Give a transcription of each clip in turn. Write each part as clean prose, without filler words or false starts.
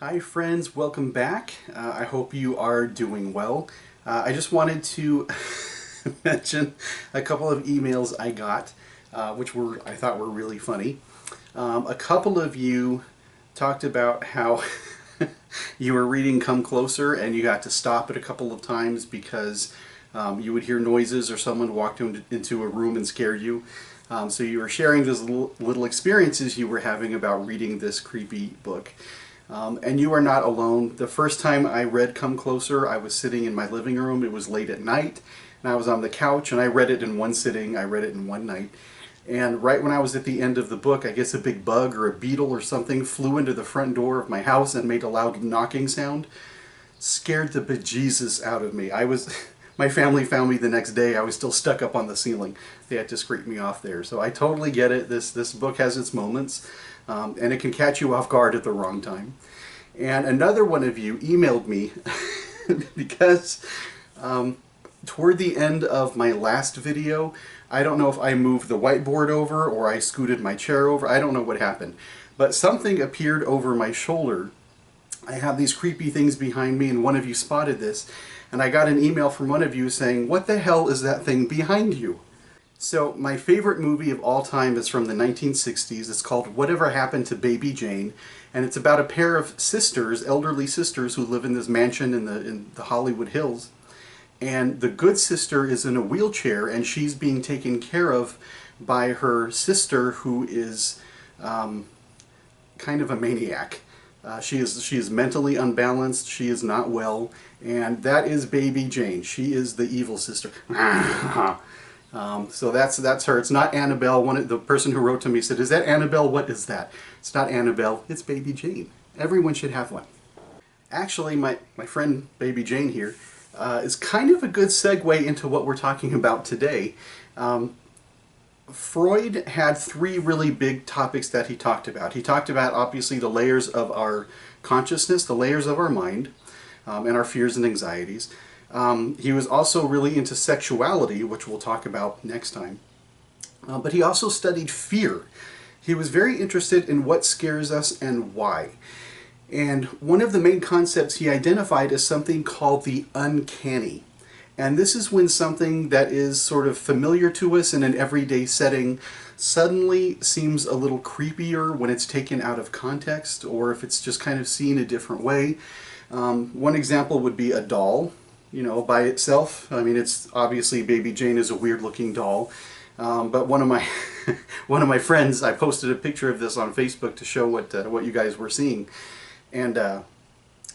Hi friends, welcome back. I hope you are doing well. I just wanted to mention a couple of emails I got, which I thought were really funny. A couple of you talked about how you were reading Come Closer and you had to stop it a couple of times because you would hear noises or someone walked into a room and scared you. So you were sharing those little experiences you were having about reading this creepy book. And you are not alone. The first time I read Come Closer, I was sitting in my living room. It was late at night, and I was on the couch, and I read it in one sitting. I read it in one night. And right when I was at the end of the book, I guess a big bug or a beetle or something flew into the front door of my house and made a loud knocking sound. Scared the bejesus out of me. My family found me the next day. I was still stuck up on the ceiling. They had to scrape me off there. So I totally get it. This book has its moments. And it can catch you off guard at the wrong time. And another one of you emailed me because toward the end of my last video, I don't know if I moved the whiteboard over or I scooted my chair over. I don't know what happened. But something appeared over my shoulder. I have these creepy things behind me, and one of you spotted this. And I got an email from one of you saying, "What the hell is that thing behind you?" So my favorite movie of all time is from the 1960s. It's called Whatever Happened to Baby Jane, and it's about a pair of sisters, elderly sisters, who live in this mansion in the Hollywood Hills. And the good sister is in a wheelchair, and she's being taken care of by her sister, who is kind of a maniac. She is mentally unbalanced. She is not well, and that is Baby Jane. She is the evil sister. So that's her. It's not Annabelle. The person who wrote to me said, "Is that Annabelle? What is that?" It's not Annabelle. It's Baby Jane. Everyone should have one. Actually, my friend Baby Jane here is kind of a good segue into what we're talking about today. Freud had three really big topics that he talked about. He talked about, obviously, the layers of our consciousness, the layers of our mind, and our fears and anxieties. He was also really into sexuality, which we'll talk about next time. But he also studied fear. He was very interested in what scares us and why. And one of the main concepts he identified is something called the uncanny. And this is when something that is sort of familiar to us in an everyday setting suddenly seems a little creepier when it's taken out of context, or if it's just kind of seen a different way. One example would be a doll. By itself. I mean, it's obviously Baby Jane is a weird-looking doll, but one of my friends, I posted a picture of this on Facebook to show what you guys were seeing, and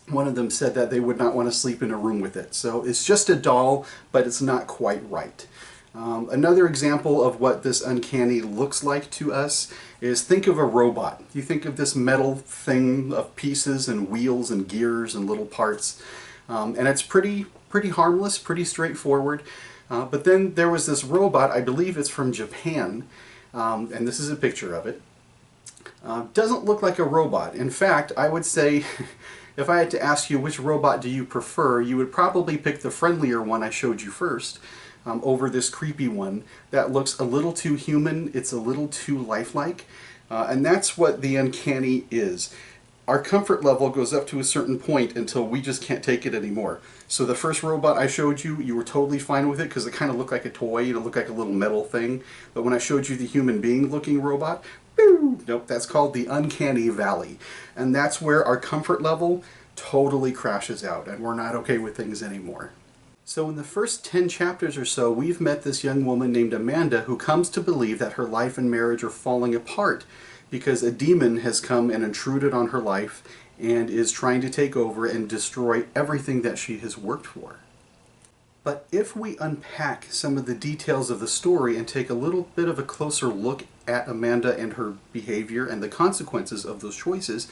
one of them said that they would not want to sleep in a room with it. So it's just a doll, but it's not quite right. Another example of what this uncanny looks like to us is, think of a robot. You think of this metal thing of pieces and wheels and gears and little parts, and it's pretty harmless, pretty straightforward. But then there was this robot, I believe it's from Japan, and this is a picture of it. Doesn't look like a robot. In fact, I would say, if I had to ask you which robot do you prefer, you would probably pick the friendlier one I showed you first, over this creepy one that looks a little too human, it's a little too lifelike, and that's what the uncanny is. Our comfort level goes up to a certain point until we just can't take it anymore. So the first robot I showed you, you were totally fine with it because it kind of looked like a toy, it looked like a little metal thing. But when I showed you the human being looking robot, boo, nope, that's called the uncanny valley. And that's where our comfort level totally crashes out and we're not okay with things anymore. So in the first 10 chapters or so, we've met this young woman named Amanda who comes to believe that her life and marriage are falling apart because a demon has come and intruded on her life and is trying to take over and destroy everything that she has worked for. But if we unpack some of the details of the story and take a little bit of a closer look at Amanda and her behavior and the consequences of those choices,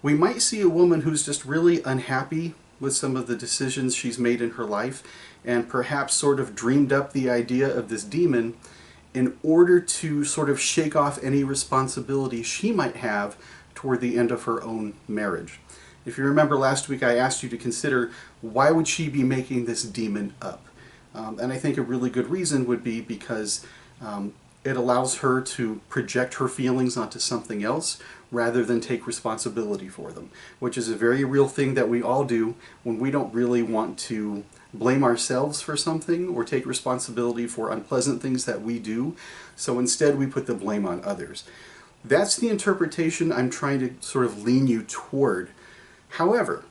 we might see a woman who's just really unhappy with some of the decisions she's made in her life and perhaps sort of dreamed up the idea of this demon in order to sort of shake off any responsibility she might have toward the end of her own marriage. If you remember last week, I asked you to consider, why would she be making this demon up? And I think a really good reason would be because It allows her to project her feelings onto something else rather than take responsibility for them, which is a very real thing that we all do when we don't really want to blame ourselves for something or take responsibility for unpleasant things that we do. So instead we put the blame on others. That's the interpretation I'm trying to sort of lean you toward. However,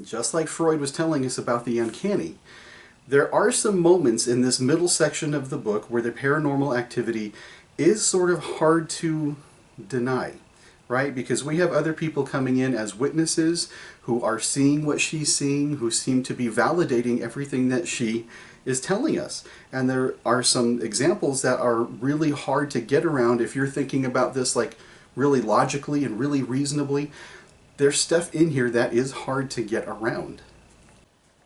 just like Freud was telling us about the uncanny, there are some moments in this middle section of the book where the paranormal activity is sort of hard to deny, right? Because we have other people coming in as witnesses who are seeing what she's seeing, who seem to be validating everything that she is telling us. And there are some examples that are really hard to get around if you're thinking about this like really logically and really reasonably. There's stuff in here that is hard to get around.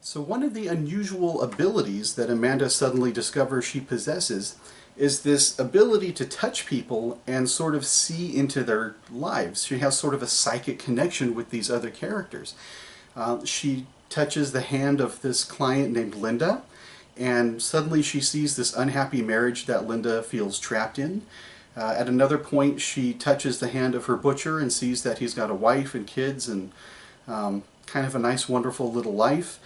So one of the unusual abilities that Amanda suddenly discovers she possesses is this ability to touch people and sort of see into their lives. She has sort of a psychic connection with these other characters. She touches the hand of this client named Linda, and suddenly she sees this unhappy marriage that Linda feels trapped in. At another point, she touches the hand of her butcher and sees that he's got a wife and kids and kind of a nice, wonderful little life.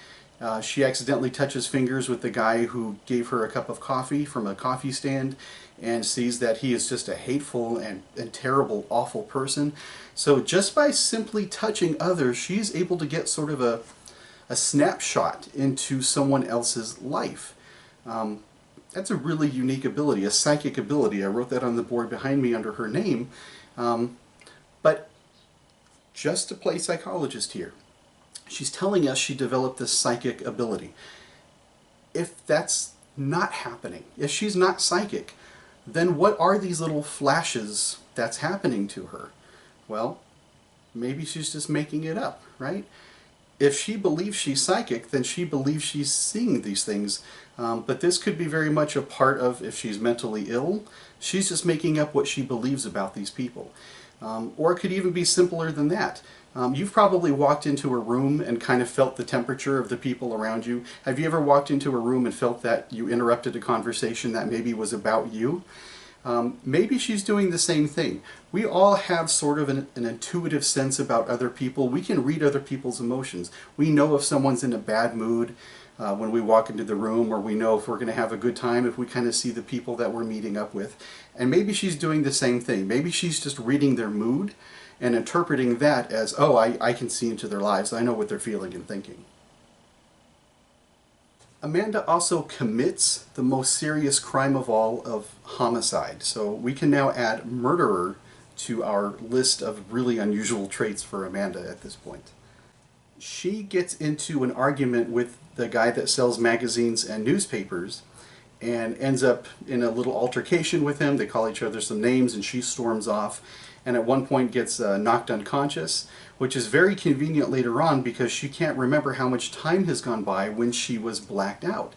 She accidentally touches fingers with the guy who gave her a cup of coffee from a coffee stand and sees that he is just a hateful and terrible, awful person. So just by simply touching others, she's able to get sort of a snapshot into someone else's life. That's a really unique ability, a psychic ability. I wrote that on the board behind me under her name. But just to play psychologist here, she's telling us she developed this psychic ability. If that's not happening, if she's not psychic, then what are these little flashes that's happening to her? Well, maybe she's just making it up, right? If she believes she's psychic, then she believes she's seeing these things. But this could be very much a part of, if she's mentally ill, she's just making up what she believes about these people. Or it could even be simpler than that. You've probably walked into a room and kind of felt the temperature of the people around you. Have you ever walked into a room and felt that you interrupted a conversation that maybe was about you? Maybe she's doing the same thing. We all have sort of an intuitive sense about other people. We can read other people's emotions. We know if someone's in a bad mood when we walk into the room, or we know if we're going to have a good time if we kind of see the people that we're meeting up with. And maybe she's doing the same thing. Maybe she's just reading their mood and interpreting that as, oh, I can see into their lives. I know what they're feeling and thinking. Amanda also commits the most serious crime of all, of homicide. So we can now add murderer to our list of really unusual traits for Amanda at this point. She gets into an argument with the guy that sells magazines and newspapers and ends up in a little altercation with him. They call each other some names and she storms off, and at one point gets knocked unconscious, which is very convenient later on because she can't remember how much time has gone by when she was blacked out.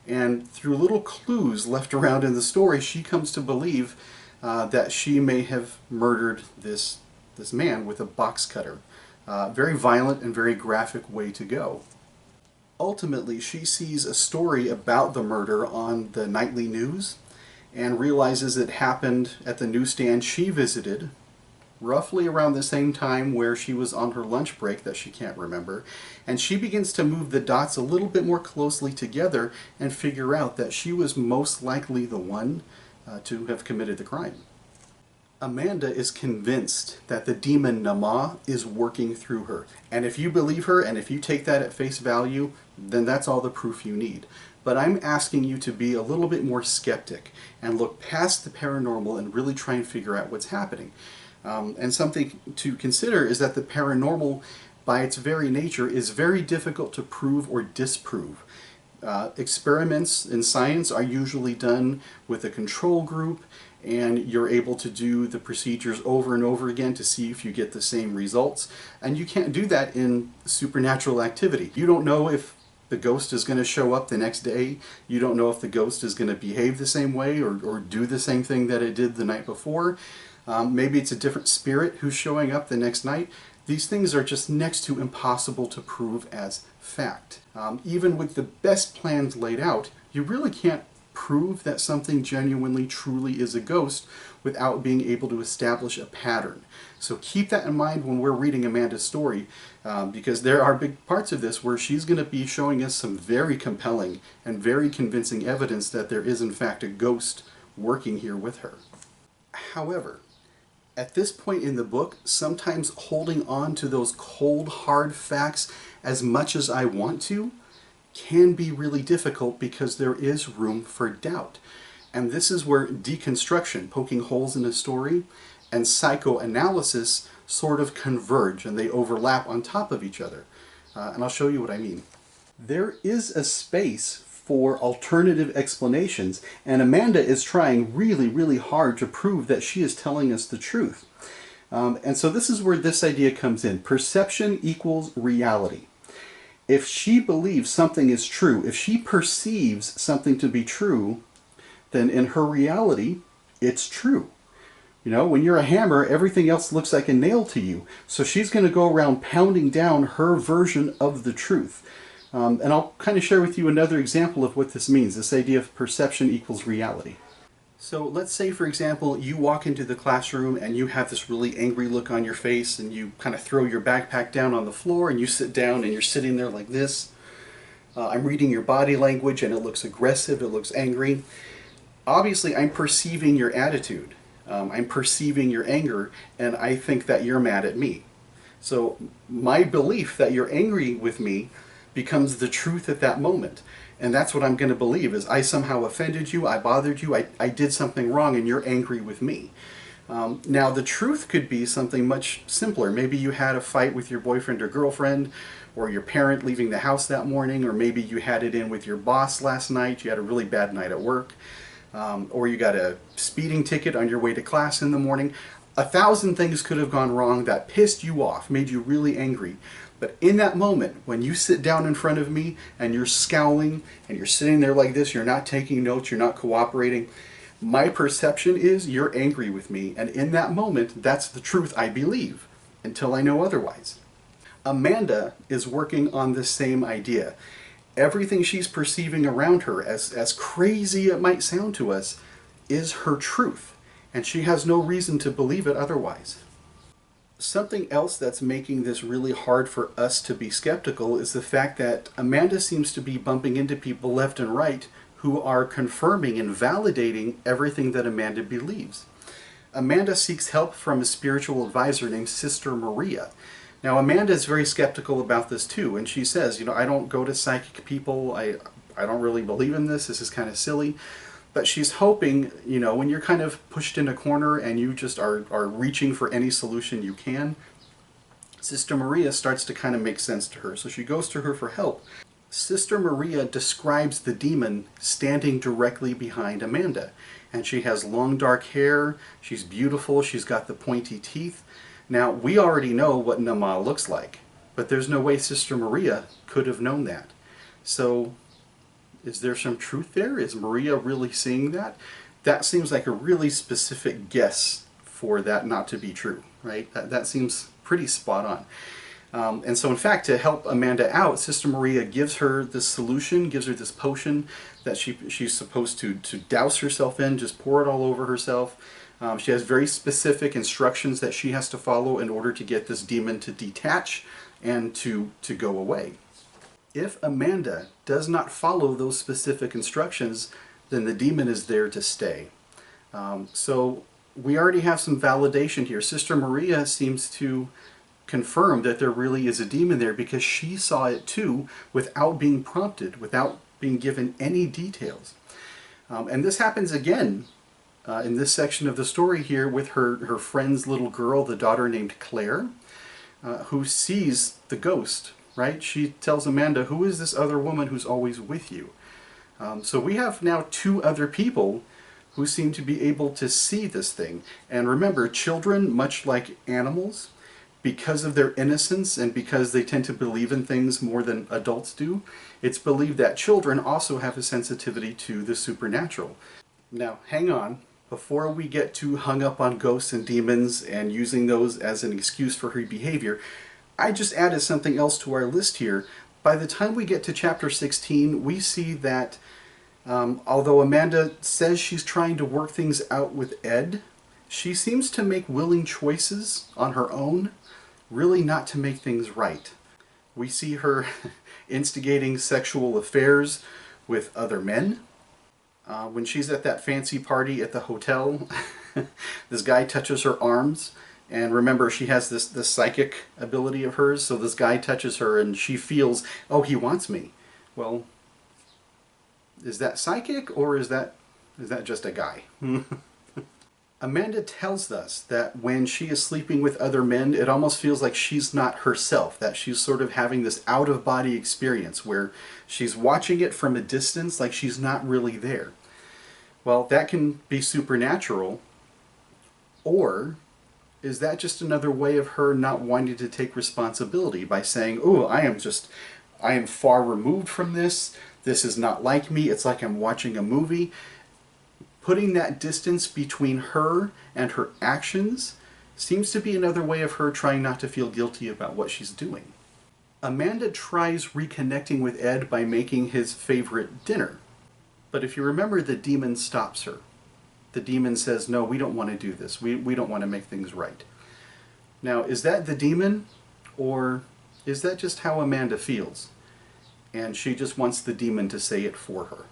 And through little clues left around in the story, she comes to believe that she may have murdered this man with a box cutter. Very violent and very graphic way to go. Ultimately, she sees a story about the murder on the nightly news and realizes it happened at the newsstand she visited roughly around the same time where she was on her lunch break that she can't remember, and she begins to move the dots a little bit more closely together and figure out that she was most likely the one to have committed the crime. Amanda is convinced that the demon Nama is working through her, and if you believe her and if you take that at face value, then that's all the proof you need. But I'm asking you to be a little bit more skeptic and look past the paranormal and really try and figure out what's happening. And something to consider is that the paranormal, by its very nature, is very difficult to prove or disprove. Experiments in science are usually done with a control group, and you're able to do the procedures over and over again to see if you get the same results. And you can't do that in supernatural activity. You don't know if the ghost is going to show up the next day. You don't know if the ghost is going to behave the same way or do the same thing that it did the night before. Maybe it's a different spirit who's showing up the next night. These things are just next to impossible to prove as fact. Even with the best plans laid out, you really can't prove that something genuinely, truly is a ghost without being able to establish a pattern. So keep that in mind when we're reading Amanda's story, because there are big parts of this where she's going to be showing us some very compelling and very convincing evidence that there is in fact a ghost working here with her. However, at this point in the book, sometimes holding on to those cold, hard facts as much as I want to can be really difficult because there is room for doubt. And this is where deconstruction, poking holes in a story, and psychoanalysis sort of converge and they overlap on top of each other. And I'll show you what I mean. There is a space for alternative explanations, and Amanda is trying really, really hard to prove that she is telling us the truth. And so this is where this idea comes in. Perception equals reality. If she believes something is true, if she perceives something to be true, then in her reality, it's true. You know, when you're a hammer, everything else looks like a nail to you. So she's going to go around pounding down her version of the truth. And I'll kind of share with you another example of what this means, this idea of perception equals reality. So let's say, for example, you walk into the classroom and you have this really angry look on your face and you kind of throw your backpack down on the floor and you sit down and you're sitting there like this. I'm reading your body language and it looks aggressive, it looks angry. Obviously, I'm perceiving your attitude. I'm perceiving your anger, and I think that you're mad at me. So my belief that you're angry with me becomes the truth at that moment. And that's what I'm going to believe, is I somehow offended you, I bothered you, I did something wrong, and you're angry with me. Now, the truth could be something much simpler. Maybe you had a fight with your boyfriend or girlfriend, or your parent leaving the house that morning, or maybe you had it in with your boss last night, you had a really bad night at work, or you got a speeding ticket on your way to class in the morning. 1,000 things could have gone wrong that pissed you off, made you really angry. But in that moment, when you sit down in front of me and you're scowling and you're sitting there like this, you're not taking notes, you're not cooperating, my perception is you're angry with me. And in that moment, that's the truth I believe, until I know otherwise. Amanda is working on the same idea. Everything she's perceiving around her, as crazy it might sound to us, is her truth. And she has no reason to believe it otherwise. Something else that's making this really hard for us to be skeptical is the fact that Amanda seems to be bumping into people left and right who are confirming and validating everything that Amanda believes. Amanda seeks help from a spiritual advisor named Sister Maria. Now, Amanda is very skeptical about this too, and she says, you know, I don't go to psychic people, I don't really believe in this is kind of silly. But she's hoping, you know, when you're kind of pushed in a corner and you just are reaching for any solution you can, Sister Maria starts to kind of make sense to her. So she goes to her for help. Sister Maria describes the demon standing directly behind Amanda. And she has long dark hair, she's beautiful, she's got the pointy teeth. Now, we already know what Nama looks like, but there's no way Sister Maria could have known that. So, is there some truth there? Is Maria really seeing that? That seems like a really specific guess for that not to be true, right? That seems pretty spot on. And so in fact, to help Amanda out, Sister Maria gives her this solution, gives her this potion that she's supposed to douse herself in, just pour it all over herself. She has very specific instructions that she has to follow in order to get this demon to detach and to go away. If Amanda does not follow those specific instructions, then the demon is there to stay. So we already have some validation here. Sister Maria seems to confirm that there really is a demon there because she saw it too without being prompted, without being given any details. And this happens again in this section of the story here with her friend's little girl, the daughter named Claire, who sees the ghost. Right? She tells Amanda, who is this other woman who's always with you? So we have now two other people who seem to be able to see this thing. And remember, children, much like animals, because of their innocence and because they tend to believe in things more than adults do, it's believed that children also have a sensitivity to the supernatural. Now, hang on. Before we get too hung up on ghosts and demons and using those as an excuse for her behavior, I just added something else to our list here. By the time we get to chapter 16, we see that Although Amanda says she's trying to work things out with Ed, she seems to make willing choices on her own, really not to make things right. We see her instigating sexual affairs with other men. When she's at that fancy party at the hotel, this guy touches her arms. And remember, she has this psychic ability of hers, so this guy touches her and she feels, oh, he wants me. Well, is that psychic or is that just a guy? Amanda tells us that when she is sleeping with other men, it almost feels like she's not herself, that she's sort of having this out-of-body experience where she's watching it from a distance like she's not really there. Well, that can be supernatural, or is that just another way of her not wanting to take responsibility by saying, oh, I am far removed from this, this is not like me, it's like I'm watching a movie. Putting that distance between her and her actions seems to be another way of her trying not to feel guilty about what she's doing. Amanda tries reconnecting with Ed by making his favorite dinner. But if you remember, the demon stops her. The demon says, no, we don't want to do this. We don't want to make things right. Now, is that the demon, or is that just how Amanda feels? And she just wants the demon to say it for her.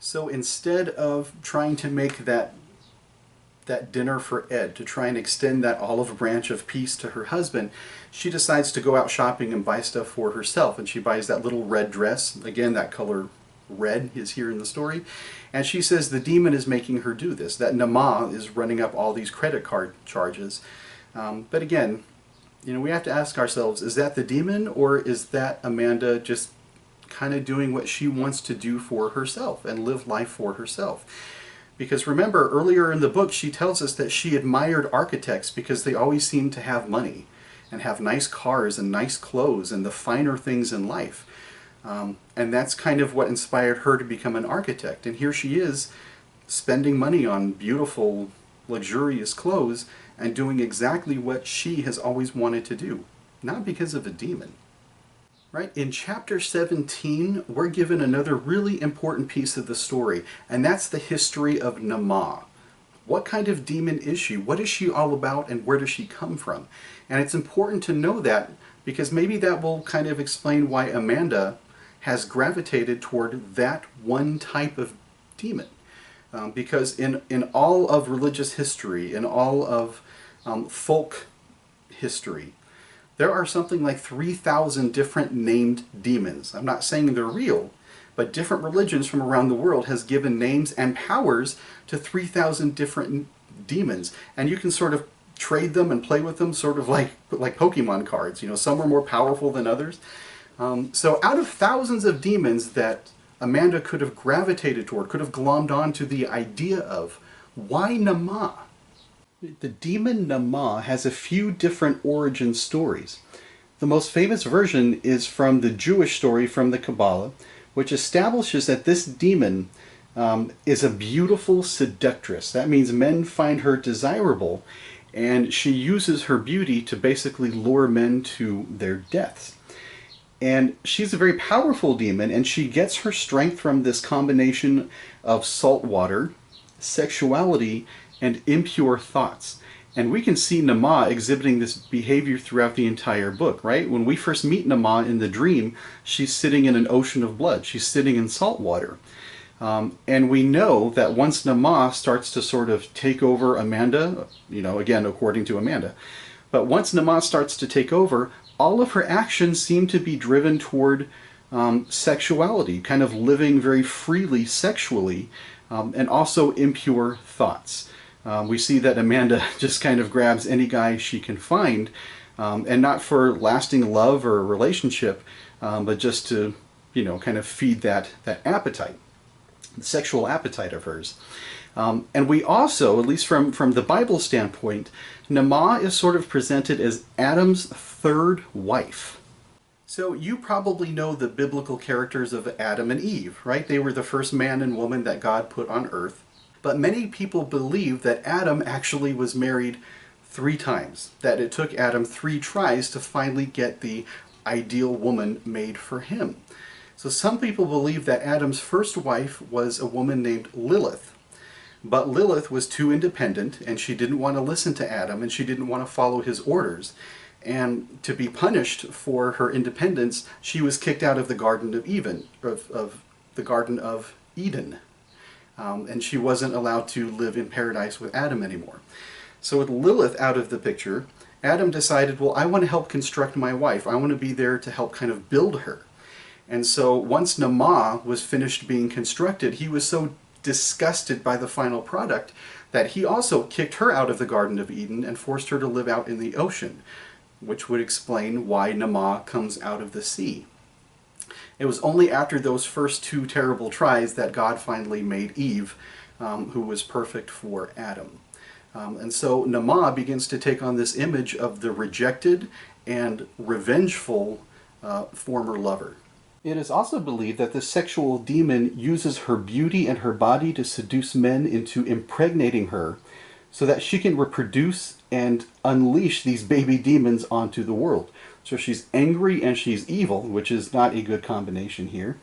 So instead of trying to make that dinner for Ed, to try and extend that olive branch of peace to her husband, she decides to go out shopping and buy stuff for herself. And she buys that little red dress. Again, that color red is here in the story. And she says the demon is making her do this, that Nama is running up all these credit card charges. But again, we have to ask ourselves, is that the demon, or is that Amanda just kind of doing what she wants to do for herself and live life for herself? Because remember, earlier in the book she tells us that she admired architects because they always seemed to have money and have nice cars and nice clothes and the finer things in life. And that's kind of what inspired her to become an architect. And here she is spending money on beautiful, luxurious clothes and doing exactly what she has always wanted to do, not because of a demon. Right? In chapter 17, we're given another really important piece of the story, and that's the history of Nama. What kind of demon is she? What is she all about, and where does she come from? And it's important to know that, because maybe that will kind of explain why Amanda has gravitated toward that one type of demon. Because in all of religious history, in all of folk history, there are something like 3,000 different named demons. I'm not saying they're real, but different religions from around the world has given names and powers to 3,000 different demons. And you can sort of trade them and play with them, sort of like Pokemon cards. Some are more powerful than others. So out of thousands of demons that Amanda could have gravitated toward, could have glommed onto the idea of, why Nama? The demon Nama has a few different origin stories. The most famous version is from the Jewish story from the Kabbalah, which establishes that this demon is a beautiful seductress. That means men find her desirable, and she uses her beauty to basically lure men to their deaths. And she's a very powerful demon, and she gets her strength from this combination of salt water, sexuality, and impure thoughts. And we can see Nama exhibiting this behavior throughout the entire book, right? When we first meet Nama in the dream, she's sitting in an ocean of blood. She's sitting in salt water. And we know that once Nama starts to sort of take over Amanda, again, according to Amanda, but once Nama starts to take over, all of her actions seem to be driven toward sexuality, kind of living very freely sexually, and also impure thoughts. We see that Amanda just kind of grabs any guy she can find, and not for lasting love or a relationship, but just to, kind of feed that appetite, the sexual appetite of hers. And we also, at least from the Bible standpoint, Nama is sort of presented as Adam's third wife. So you probably know the biblical characters of Adam and Eve, right? They were the first man and woman that God put on earth. But many people believe that Adam actually was married 3 times, that it took Adam 3 tries to finally get the ideal woman made for him. So some people believe that Adam's first wife was a woman named Lilith. But Lilith was too independent, and she didn't want to listen to Adam, and she didn't want to follow his orders. And to be punished for her independence, she was kicked out of the Garden of the Garden of Eden. And she wasn't allowed to live in paradise with Adam anymore. So with Lilith out of the picture, Adam decided, well, I want to help construct my wife. I want to be there to help kind of build her. And so once Nama was finished being constructed, he was so disgusted by the final product that he also kicked her out of the Garden of Eden and forced her to live out in the ocean, which would explain why Nama comes out of the sea. It was only after those first two terrible tries that God finally made Eve, who was perfect for Adam. And so Nama begins to take on this image of the rejected and revengeful former lover. It is also believed that the sexual demon uses her beauty and her body to seduce men into impregnating her so that she can reproduce and unleash these baby demons onto the world. So she's angry and she's evil, which is not a good combination here.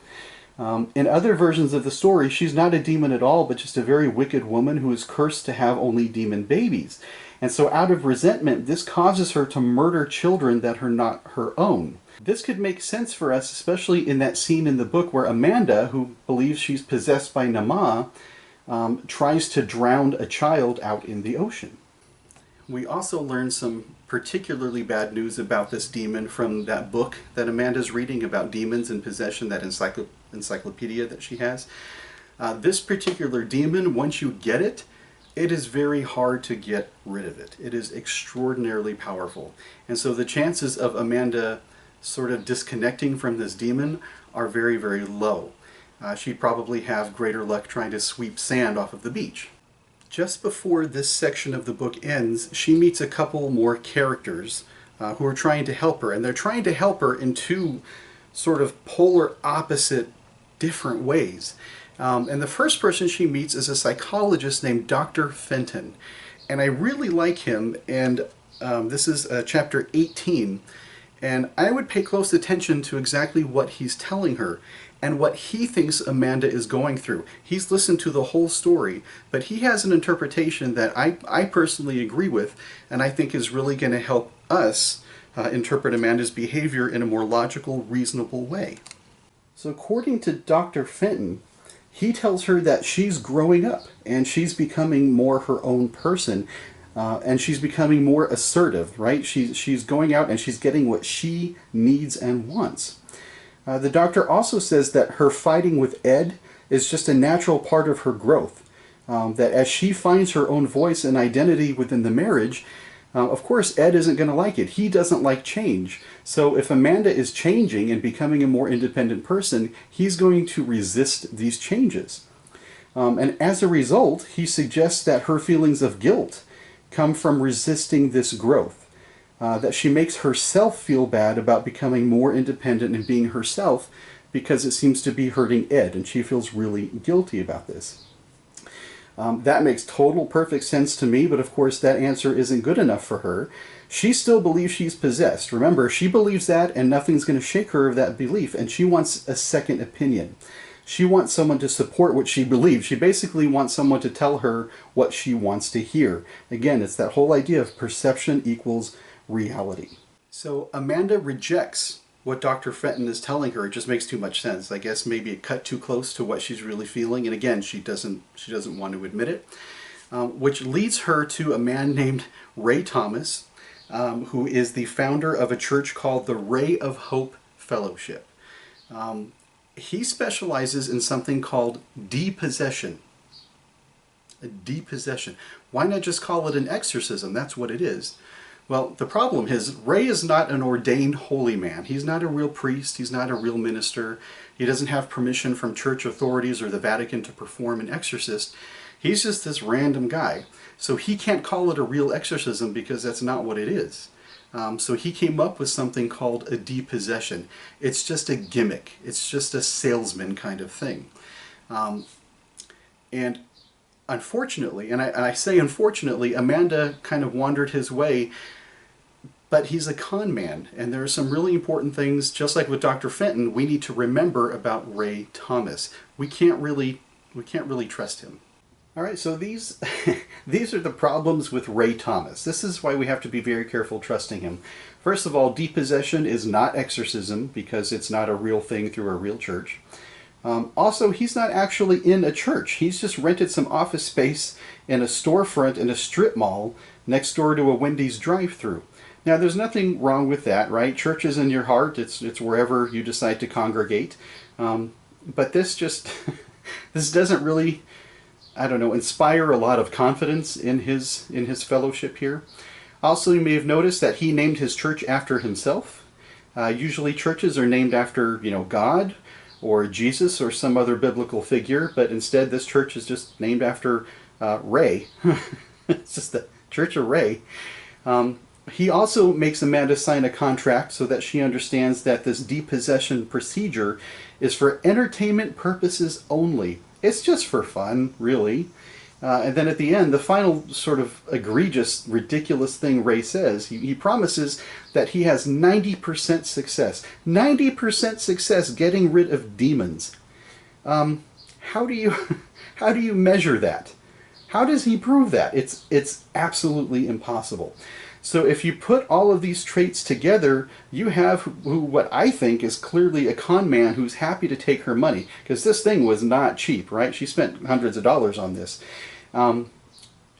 In other versions of the story, she's not a demon at all, but just a very wicked woman who is cursed to have only demon babies. And so out of resentment, this causes her to murder children that are not her own. This could make sense for us, especially in that scene in the book where Amanda, who believes she's possessed by Nama, tries to drown a child out in the ocean. We also learn some particularly bad news about this demon from that book that Amanda's reading about demons and possession, that encyclopedia that she has. This particular demon, once you get it, it is very hard to get rid of it. It is extraordinarily powerful. And so the chances of Amanda sort of disconnecting from this demon are very, very low. She'd probably have greater luck trying to sweep sand off of the beach. Just before this section of the book ends, she meets a couple more characters who are trying to help her. And they're trying to help her in two sort of polar opposite different ways. And the first person she meets is a psychologist named Dr. Fenton. And I really like him, and this is chapter 18. And I would pay close attention to exactly what he's telling her and what he thinks Amanda is going through. He's listened to the whole story, but he has an interpretation that I personally agree with, and I think is really going to help us interpret Amanda's behavior in a more logical, reasonable way. So according to Dr. Fenton, he tells her that she's growing up and she's becoming more her own person. And she's becoming more assertive, right? She's going out and she's getting what she needs and wants. The doctor also says that her fighting with Ed is just a natural part of her growth. That as she finds her own voice and identity within the marriage, of course Ed isn't going to like it. He doesn't like change. So if Amanda is changing and becoming a more independent person, he's going to resist these changes. And as a result, he suggests that her feelings of guilt come from resisting this growth, that she makes herself feel bad about becoming more independent and being herself because it seems to be hurting Ed, and she feels really guilty about this. That makes total perfect sense to me, but of course that answer isn't good enough for her. She still believes she's possessed. Remember, she believes that, and nothing's going to shake her of that belief, and she wants a second opinion. She wants someone to support what she believes. She basically wants someone to tell her what she wants to hear. Again, it's that whole idea of perception equals reality. So Amanda rejects what Dr. Fenton is telling her. It just makes too much sense. I guess maybe it cut too close to what she's really feeling. And again, she doesn't want to admit it. Which leads her to a man named Ray Thomas, who is the founder of a church called the Ray of Hope Fellowship. He specializes in something called depossession. A depossession. Why not just call it an exorcism? That's what it is. Well, the problem is, Ray is not an ordained holy man. He's not a real priest. He's not a real minister. He doesn't have permission from church authorities or the Vatican to perform an exorcist. He's just this random guy. So he can't call it a real exorcism because that's not what it is. So he came up with something called a depossession. It's just a gimmick. It's just a salesman kind of thing. And unfortunately, and I say unfortunately, Amanda kind of wandered his way but he's a con man, and there are some really important things, just like with Dr. Fenton, we need to remember about Ray Thomas. We can't really trust him. All right, so these these are the problems with Ray Thomas. This is why we have to be very careful trusting him. First of all, depossession is not exorcism because it's not a real thing through a real church. Also, he's not actually in a church. He's just rented some office space in a storefront in a strip mall next door to a Wendy's drive-thru. Now, there's nothing wrong with that, right? Church is in your heart. It's wherever you decide to congregate. But this just this doesn't really, I don't know, inspire a lot of confidence in his fellowship here. Also, you may have noticed that he named his church after himself. Usually churches are named after, God or Jesus or some other biblical figure, but instead this church is just named after Ray. It's just the Church of Ray. He also makes Amanda sign a contract so that she understands that this depossession procedure is for entertainment purposes only. It's just for fun, really. And then at the end, the final sort of egregious, ridiculous thing Ray says, he promises that he has 90% success. 90% success getting rid of demons. How do you measure that? How does he prove that? It's absolutely impossible. So if you put all of these traits together, you have what I think is clearly a con man who's happy to take her money. Because this thing was not cheap, right? She spent hundreds of dollars on this. And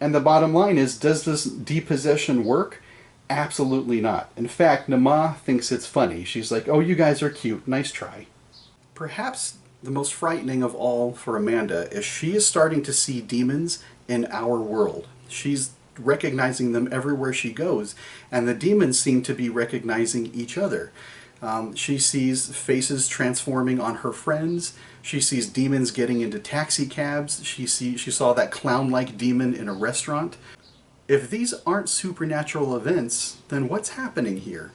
the bottom line is, does this depossession work? Absolutely not. In fact, Nama thinks it's funny. She's like, oh, you guys are cute. Nice try. Perhaps the most frightening of all for Amanda is she is starting to see demons in our world. She's recognizing them everywhere she goes, and the demons seem to be recognizing each other. She sees faces transforming on her friends. She sees demons getting into taxi cabs. She saw that clown-like demon in a restaurant. If these aren't supernatural events, then what's happening here?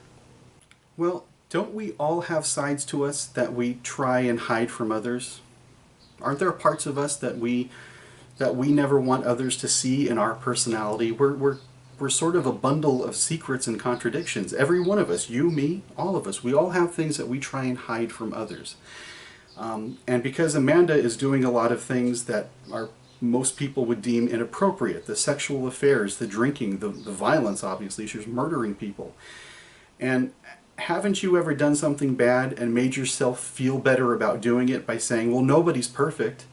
Well, don't we all have sides to us that we try and hide from others? Aren't there parts of us that we never want others to see in our personality? We're sort of a bundle of secrets and contradictions. Every one of us, you, me, all of us, we all have things that we try and hide from others. And because Amanda is doing a lot of things that most people would deem inappropriate, the sexual affairs, the drinking, the violence, obviously, she's murdering people. And haven't you ever done something bad and made yourself feel better about doing it by saying, well, nobody's perfect,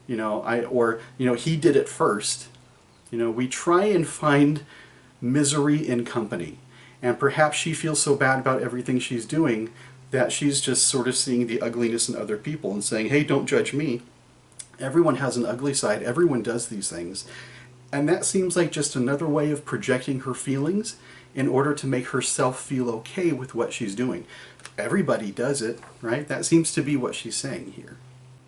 he did it first. We try and find misery in company. And perhaps she feels so bad about everything she's doing that she's just sort of seeing the ugliness in other people and saying, hey, don't judge me. Everyone has an ugly side. Everyone does these things. And that seems like just another way of projecting her feelings in order to make herself feel okay with what she's doing. Everybody does it, right? That seems to be what she's saying here.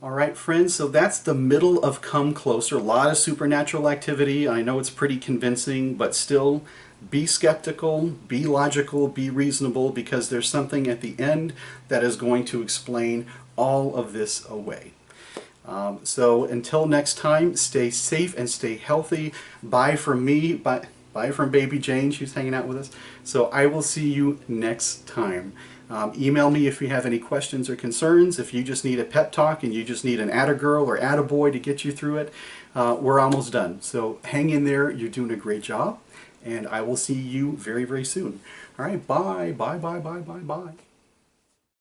All right, friends, so that's the middle of Come Closer. A lot of supernatural activity. I know it's pretty convincing, but still, be skeptical, be logical, be reasonable, because there's something at the end that is going to explain all of this away. So until next time, stay safe and stay healthy. Bye from me. Bye from Baby Jane. She's hanging out with us. So I will see you next time. Email me if you have any questions or concerns. If you just need a pep talk and you just need an atta-girl or atta-boy to get you through it, we're almost done. So hang in there. You're doing a great job. And I will see you very, very soon. All right, bye, bye, bye, bye, bye, bye.